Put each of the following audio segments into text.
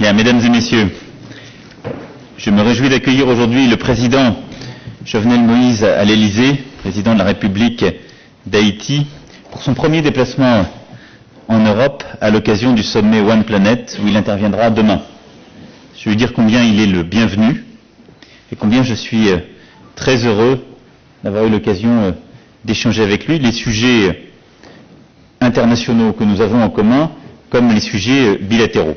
Bien, mesdames et messieurs, je me réjouis d'accueillir aujourd'hui le président Jovenel Moïse à l'Élysée, président de la République d'Haïti, pour son premier déplacement en Europe à l'occasion du sommet One Planet où il interviendra demain. Je veux dire combien il est le bienvenu et combien je suis très heureux d'avoir eu l'occasion d'échanger avec lui les sujets internationaux que nous avons en commun comme les sujets bilatéraux.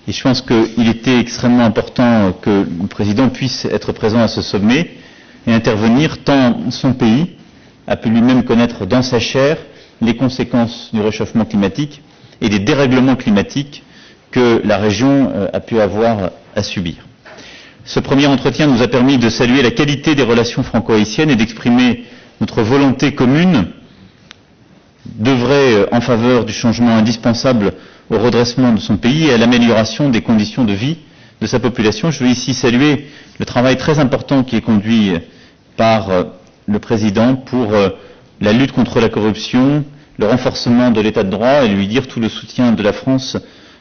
Et je pense qu'il était extrêmement important que le président puisse être présent à ce sommet et intervenir tant son pays a pu lui-même connaître dans sa chair les conséquences du réchauffement climatique et des dérèglements climatiques que la région a pu avoir à subir. Ce premier entretien nous a permis de saluer la qualité des relations franco-haïtiennes et d'exprimer notre volonté commune d'œuvrer en faveur du changement indispensable au redressement de son pays et à l'amélioration des conditions de vie de sa population. Je veux ici saluer le travail très important qui est conduit par le président pour la lutte contre la corruption, le renforcement de l'état de droit et lui dire tout le soutien de la France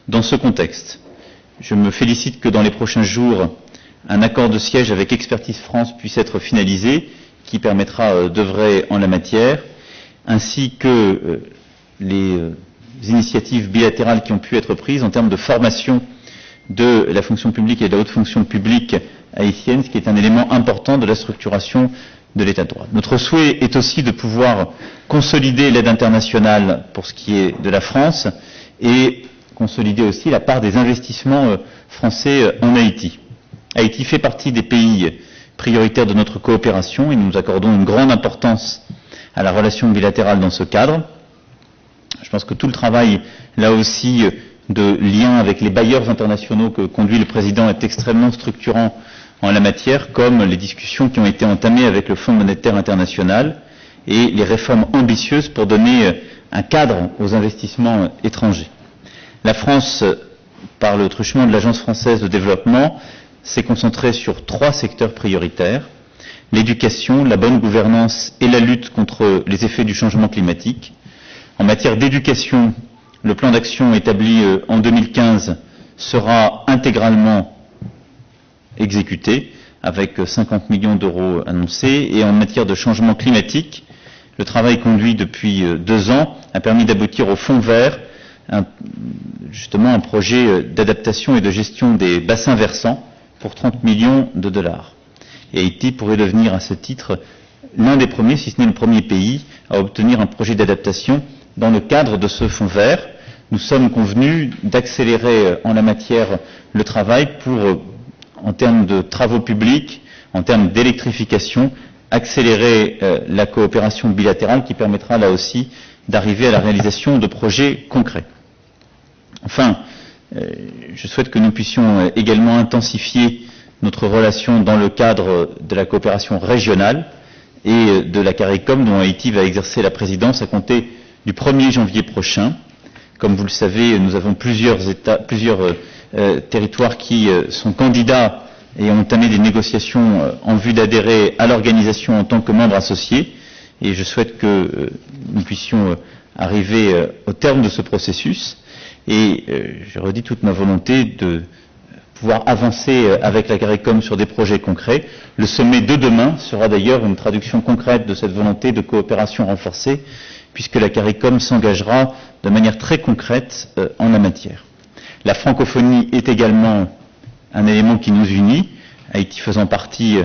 dans ce contexte. Je me félicite que dans les prochains jours, un accord de siège avec Expertise France puisse être finalisé, qui permettra d'œuvrer en la matière, ainsi que les initiatives bilatérales qui ont pu être prises en termes de formation de la fonction publique et de la haute fonction publique haïtienne, ce qui est un élément important de la structuration de l'état de droit. Notre souhait est aussi de pouvoir consolider l'aide internationale pour ce qui est de la France et consolider aussi la part des investissements français en Haïti. Haïti fait partie des pays prioritaires de notre coopération et nous accordons une grande importance à la relation bilatérale dans ce cadre. Je pense que tout le travail, là aussi, de lien avec les bailleurs internationaux que conduit le président est extrêmement structurant en la matière, comme les discussions qui ont été entamées avec le Fonds monétaire international et les réformes ambitieuses pour donner un cadre aux investissements étrangers. La France, par le truchement de l'Agence française de développement, s'est concentrée sur 3 secteurs prioritaires: l'éducation, la bonne gouvernance et la lutte contre les effets du changement climatique. En matière d'éducation, le plan d'action établi en 2015 sera intégralement exécuté, avec 50 millions d'euros annoncés. Et en matière de changement climatique, le travail conduit depuis 2 ans a permis d'aboutir au Fonds vert, justement un projet d'adaptation et de gestion des bassins versants pour 30 millions de dollars. Et Haïti pourrait devenir à ce titre l'un des premiers, si ce n'est le premier pays, à obtenir un projet d'adaptation dans le cadre de ce fonds vert. Nous sommes convenus d'accélérer en la matière le travail pour, en termes de travaux publics, en termes d'électrification, accélérer la coopération bilatérale qui permettra là aussi d'arriver à la réalisation de projets concrets. Enfin, je souhaite que nous puissions également intensifier notre relation dans le cadre de la coopération régionale et de la CARICOM dont Haïti va exercer la présidence à compter du 1er janvier prochain. Comme vous le savez, nous avons plusieurs territoires qui sont candidats et ont entamé des négociations en vue d'adhérer à l'organisation en tant que membres associés. Et je souhaite que nous puissions arriver au terme de ce processus. Et je redis toute ma volonté de pouvoir avancer avec la CARICOM sur des projets concrets. Le sommet de demain sera d'ailleurs une traduction concrète de cette volonté de coopération renforcée, puisque la CARICOM s'engagera de manière très concrète en la matière. La francophonie est également un élément qui nous unit, Haïti faisant partie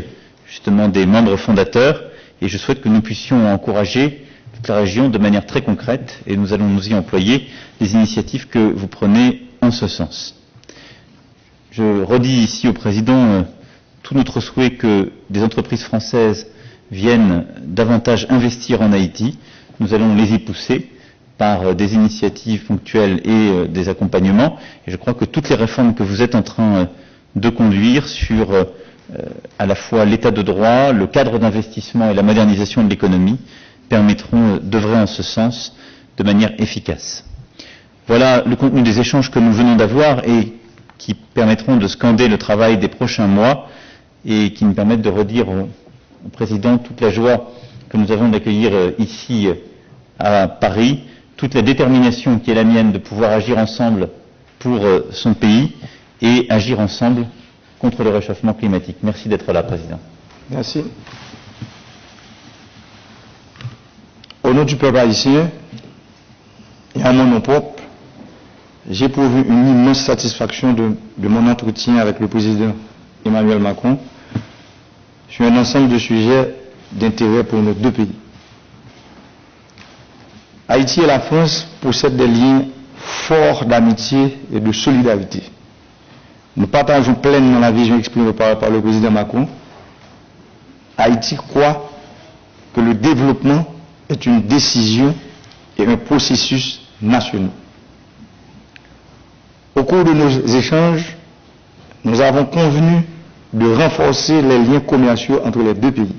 justement des membres fondateurs, et je souhaite que nous puissions encourager toute la région de manière très concrète, et nous allons nous y employer, les initiatives que vous prenez en ce sens. Je redis ici au président tout notre souhait que des entreprises françaises viennent davantage investir en Haïti. Nous allons les y pousser par des initiatives ponctuelles et des accompagnements. Et je crois que toutes les réformes que vous êtes en train de conduire sur à la fois l'état de droit, le cadre d'investissement et la modernisation de l'économie permettront d'œuvrer en ce sens de manière efficace. Voilà le contenu des échanges que nous venons d'avoir et qui permettront de scander le travail des prochains mois et qui nous permettent de redire au président toute la joie que nous avons d'accueillir ici à Paris, toute la détermination qui est la mienne de pouvoir agir ensemble pour son pays et agir ensemble contre le réchauffement climatique. Merci d'être là, Président. Merci. Au nom du peuple haïtien et à mon nom propre, j'ai éprouvé une immense satisfaction de mon entretien avec le président Emmanuel Macron sur un ensemble de sujets d'intérêt pour nos deux pays. Haïti et la France possèdent des liens forts d'amitié et de solidarité. Nous partageons pleinement la vision exprimée par le président Macron. Haïti croit que le développement est une décision et un processus national. Au cours de nos échanges, nous avons convenu de renforcer les liens commerciaux entre les deux pays.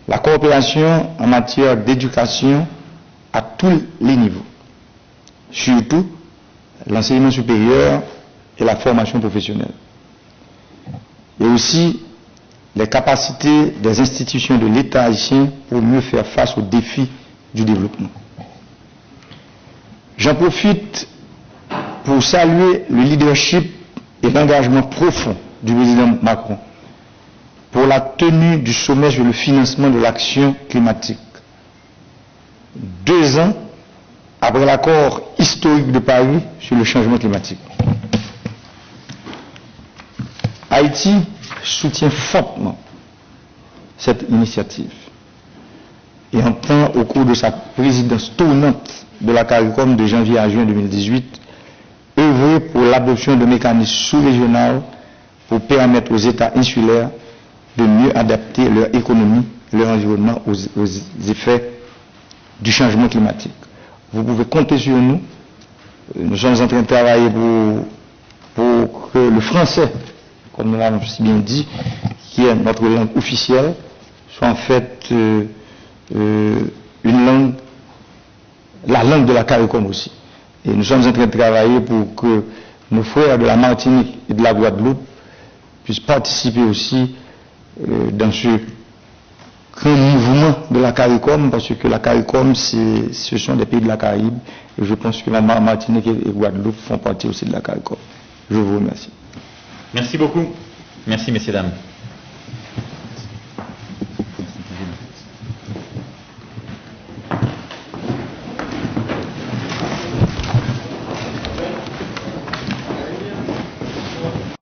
La coopération en matière d'éducation à tous les niveaux, surtout l'enseignement supérieur et la formation professionnelle, et aussi les capacités des institutions de l'État haïtien pour mieux faire face aux défis du développement. J'en profite pour saluer le leadership et l'engagement profond du président Macron pour la tenue du sommet sur le financement de l'action climatique. 2 ans après l'accord historique de Paris sur le changement climatique. Haïti soutient fortement cette initiative et entend, au cours de sa présidence tournante de la CARICOM de janvier à juin 2018, œuvrer pour l'adoption de mécanismes sous-régionaux pour permettre aux États insulaires de mieux adapter leur économie, leur environnement aux effets du changement climatique. Vous pouvez compter sur nous. Nous sommes en train de travailler pour que le français, comme nous l'avons si bien dit, qui est notre langue officielle, soit en fait une langue, la langue de la CARICOM aussi. Et nous sommes en train de travailler pour que nos frères de la Martinique et de la Guadeloupe puissent participer aussi dans ce grand mouvement de la CARICOM, parce que la CARICOM, ce sont des pays de la Caraïbe, et je pense que la Martinique et Guadeloupe font partie aussi de la CARICOM. Je vous remercie. Merci beaucoup. Merci, messieurs, dames.